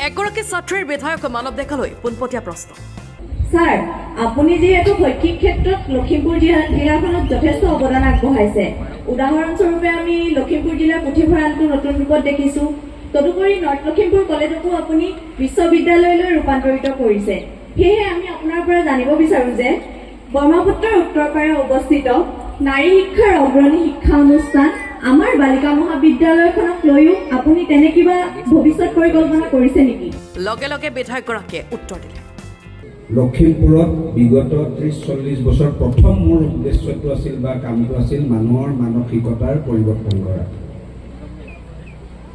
একগৰাকী ছাত্ৰীৰ বিধায়ক মানৱ ডেকালৈ পোনপটীয়া প্ৰশ্ন। স্যাৰ, আপুনি যিহেতু শৈক্ষিক ক্ষেত্ৰত লখিমপুৰ জিলাখনত যথেষ্ট অৱদান আগবঢ়াইছে। উদাহৰণস্বৰূপে আমি লখিমপুৰ জিলাৰ পুথিভঁৰালটো নতুন ৰূপত দেখিছো। তদুপৰি নৰ্থ লখিমপুৰ কলেজকো আপুনি বিশ্ববিদ্যালয়লৈ ৰূপান্তৰিত কৰিছে। সেয়েহে আমি আপোনাৰ পৰা জানিব বিচাৰো যে ব্ৰহ্মপুত্ৰৰ উত্তৰ পাৰে অৱস্থিত নাৰী শিক্ষাৰ অগ্ৰণী শিক্ষা অনুষ্ঠান আমাৰ বালিকা মহাবিদ্যালয়খনক লৈও আপুনি তেনে কিবা ভৱিষ্যত পৰিকল্পনা কৰিছে নেকি? লগে লগে বিধায়কগৰাকীয়ে উত্তৰ দিলে, লখিমপুৰত বিগত ৩০-৪০ বছৰ প্ৰথম মোৰ উদ্দেশ্যটো আছিল বা কামটো আছিল মানুহৰ মানসিকতাৰ পৰিৱৰ্তন কৰা।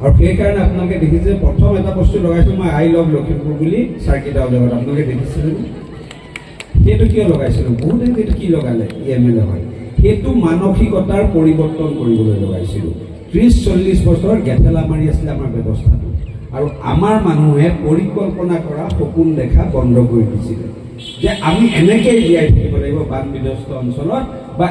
আৰু সেইকাৰণে আপোনালোকে দেখিছে প্ৰথম এটা বস্তু লগাইছো মই আই লভ লখিমপুৰ বুলি চাৰ্কিট হাউচত। আপোনালোকে দেখিছিলে সেইটো কিয় লগাইছিলো? বহুতে সেইটো কি লগালে EMLA হয়, সেইটো মানসিকতাৰ পৰিৱৰ্তন কৰিবলৈ লগাইছিলো। ৩০-৪০ বছৰ গেঠেলা মাৰি আছিলে আমাৰ ব্যৱস্থাটো, আৰু আমাৰ মানুহে পৰিকল্পনা কৰা সপোন দেখা বন্ধ কৰি দিছিলে যে আমি এনেকৈ জীয়াই থাকিব লাগিব বান বিধ্বস্ত অঞ্চলত, বা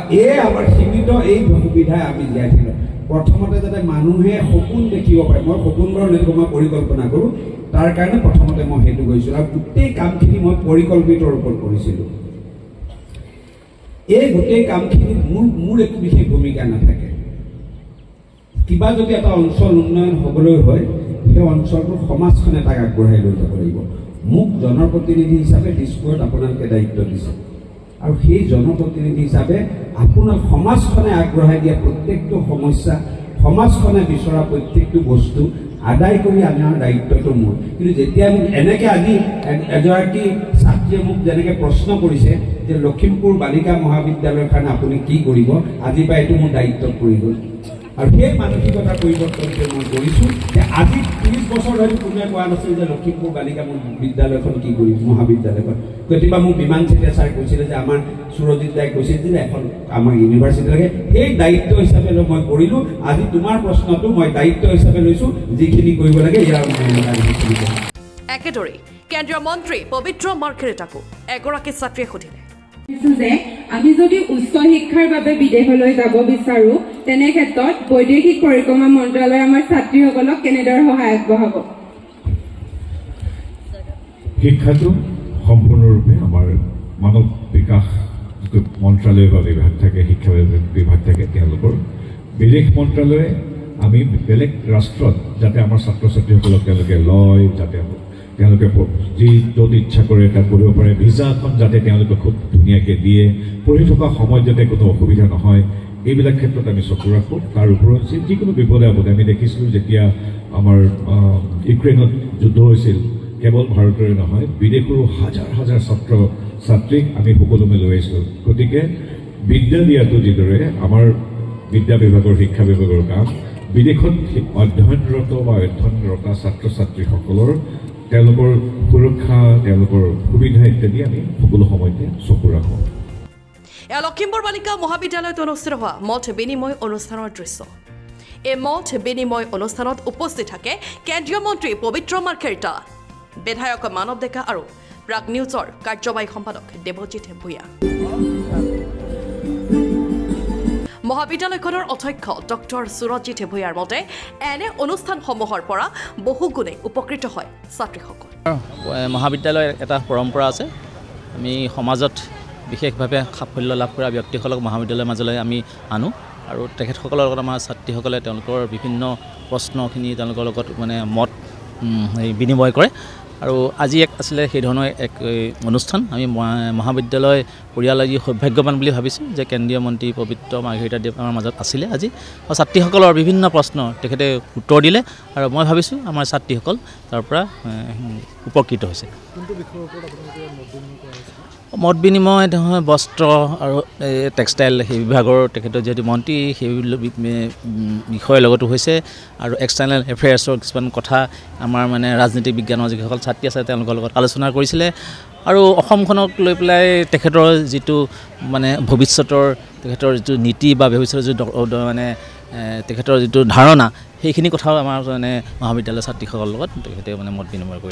আমাৰ সীমিত এই সুবিধাই আমি জীয়াই থাকিব। প্ৰথমতে যাতে মানুহে সপোন দেখিব পাৰে, মই সপোনবোৰ এনেকৈ মই পৰিকল্পনা কৰোঁ, তাৰ কাৰণে প্ৰথমতে মই সেইটো কৰিছিলোঁ। আৰু গোটেই কামখিনি মই পৰিকল্পিতৰ ওপৰত কৰিছিলোঁ। এই গোটেই কামখিনিত মোৰ একো বিশেষ ভূমিকা নাথাকে। কিবা যদি এটা অঞ্চল উন্নয়ন হ'বলৈ হয়, সেই অঞ্চলটোৰ সমাজখনে তাক আগবঢ়াই লৈ যাব লাগিব। মোক জনপ্ৰতিনিধি হিচাপে দিছপুৰত আপোনালোকে দায়িত্ব দিছে, আৰু সেই জনপ্ৰতিনিধি হিচাপে আপোনাক সমাজখনে আগবঢ়াই দিয়া প্ৰত্যেকটো সমস্যা, সমাজখনে বিচৰা প্ৰত্যেকটো বস্তু আদায় কৰি অনাৰ দায়িত্বটো মোৰ। কিন্তু যেতিয়া মোক এনেকৈ আজি এগৰাকী ছাত্ৰীয়ে মোক যেনেকৈ প্ৰশ্ন কৰিছে যে লখিমপুৰ বালিকা মহাবিদ্যালয়ৰ কাৰণে আপুনি কি কৰিব, আজিৰ পৰা এইটো মোৰ দায়িত্বত পৰি গ'ল। আৰু সেই মানসিকতা পৰিৱৰ্তনটো মই কৰিছোঁ যে আজি ৩০ বছৰ হয়তো কোনোৱে কোৱা নাছিল যে লখিমপুৰ বালিকা বিদ্যালয়খন কি কৰিব, মহাবিদ্যালয়খন। কেতিয়াবা মোক বিমান চেতিয়া ছাৰ কৈছিলে যে আমাৰ সুৰজিৎ দাই কৈছিল যে এখন আমাৰ ইউনিভাৰ্চিটি লাগে। সেই দায়িত্ব হিচাপে মই কৰিলোঁ। আজি তোমাৰ প্ৰশ্নটো মই দায়িত্ব হিচাপে লৈছোঁ, যিখিনি কৰিব লাগে ইয়াৰ একেদৰে কেন্দ্ৰীয় মন্ত্ৰী পবিত্ৰ মাৰ্ঘেৰিটাকো এগৰাকী ছাত্ৰীয়ে সুধিলে যে আমি যদি উচ্চ শিক্ষাৰ বাবে বিদেশলৈ যাব বিচাৰো, তেনে ক্ষেত্ৰত বৈদেশিক পৰিক্ৰমা মন্ত্ৰালয়ে আমাৰ ছাত্ৰীসকলক কেনেদৰে সহায় আগবঢ়াব? শিক্ষাটো সম্পূৰ্ণৰূপে আমাৰ মানৱ বিকাশ মন্ত্ৰালয় বা বিভাগ থাকে, শিক্ষা বিভাগ থাকে তেওঁলোকৰ। বিদেশ মন্ত্ৰালয়ে আমি বেলেগ ৰাষ্ট্ৰত যাতে আমাৰ ছাত্ৰ ছাত্ৰীসকলক তেওঁলোকে লয়, যাতে তেওঁলোকে যি য'ত ইচ্ছা কৰে তাত পঢ়িব পাৰে, ভিজাখন যাতে তেওঁলোকে খুব ধুনীয়াকৈ দিয়ে, পঢ়ি থকা সময়ত যাতে কোনো অসুবিধা নহয়, এইবিলাক ক্ষেত্ৰত আমি চকু ৰাখোঁ। তাৰ ওপৰত যিকোনো বিপদে আপদে আমি দেখিছিলোঁ যেতিয়া আমাৰ ইউক্ৰেইনত যুদ্ধ হৈছিল, কেৱল ভাৰতৰে নহয় বিদেশৰো হাজাৰ হাজাৰ ছাত্ৰ ছাত্ৰীক আমি সকলোমে লৈ আহিছিলোঁ। গতিকে বিদ্যা দিয়াটো যিদৰে আমাৰ বিদ্যা বিভাগৰ শিক্ষা বিভাগৰ কাম, বিদেশত অধ্যয়নৰত বা অধ্যয়নৰতা ছাত্ৰ ছাত্ৰীসকলৰ তেওঁলোকৰ সুৰক্ষা, তেওঁলোকৰ সুবিধা ইত্যাদি আমি সকলো সময়তে চকু ৰাখোঁ। এয়া লখিমপুৰ বালিকা মহাবিদ্যালয়ত অনুষ্ঠিত হোৱা মত বিনিময় অনুষ্ঠানৰ দৃশ্য। এই মত বিনিময় অনুষ্ঠানত উপস্থিত থাকে কেন্দ্ৰীয় মন্ত্ৰী পবিত্ৰ মাৰ্ঘেৰিটা, বিধায়ক মানৱ ডেকা আৰু প্ৰাগ নিউজৰ কাৰ্যবাহী সম্পাদক দেৱজিৎ ভূঞা। মহাবিদ্যালয়খনৰ অধ্যক্ষ ডক্টৰ সুৰজিৎ ভূঞাৰ মতে এনে অনুষ্ঠানসমূহৰ পৰা বহুগুণে উপকৃত হয় ছাত্ৰীসকল। মহাবিদ্যালয়ৰ এটা পৰম্পৰা আছে, আমি সমাজত বিশেষভাৱে সাফল্য লাভ কৰা ব্যক্তিসকলক মহাবিদ্যালয়ৰ মাজলৈ আমি আনো, আৰু তেখেতসকলৰ লগত আমাৰ ছাত্ৰীসকলে তেওঁলোকৰ বিভিন্ন প্ৰশ্নখিনি তেওঁলোকৰ লগত মত বিনিময় কৰে। আৰু আজি আছিলে সেই ধৰণৰ এক অনুষ্ঠান। আমি মহাবিদ্যালয় পৰিয়াল আজি সৌভাগ্যৱান বুলি ভাবিছোঁ যে কেন্দ্ৰীয় মন্ত্ৰী পবিত্ৰ মাৰ্ঘেৰিটা দেৱ আমাৰ মাজত আছিলে আজি, আৰু ছাত্ৰীসকলৰ বিভিন্ন প্ৰশ্ন তেখেতে উত্তৰ দিলে, আৰু মই ভাবিছোঁ আমাৰ ছাত্ৰীসকল তাৰ পৰা উপকৃত হৈছে। মত বিনিময় বস্ত্ৰ আৰু টেক্সটাইল সেই বিভাগৰ তেখেতৰ যিহেতু মন্ত্ৰী, সেই বিষয়ৰ লগতো হৈছে, আৰু এক্সটাৰ্নেল এফেয়াৰ্ছৰ কিছুমান কথা আমাৰ ৰাজনীতিক বিজ্ঞানৰ যিসকল ছাত্ৰী আছে তেওঁলোকৰ লগত আলোচনা কৰিছিলে, আৰু অসমখনক লৈ পেলাই তেখেতৰ যিটো ভৱিষ্যতৰ তেখেতৰ যিটো নীতি বা ভৱিষ্যতৰ যিটো তেখেতৰ যিটো ধাৰণা, সেইখিনি কথাও আমাৰ মহাবিদ্যালয়ৰ ছাত্ৰীসকলৰ লগত তেখেতে মত বিনিময় কৰিছে।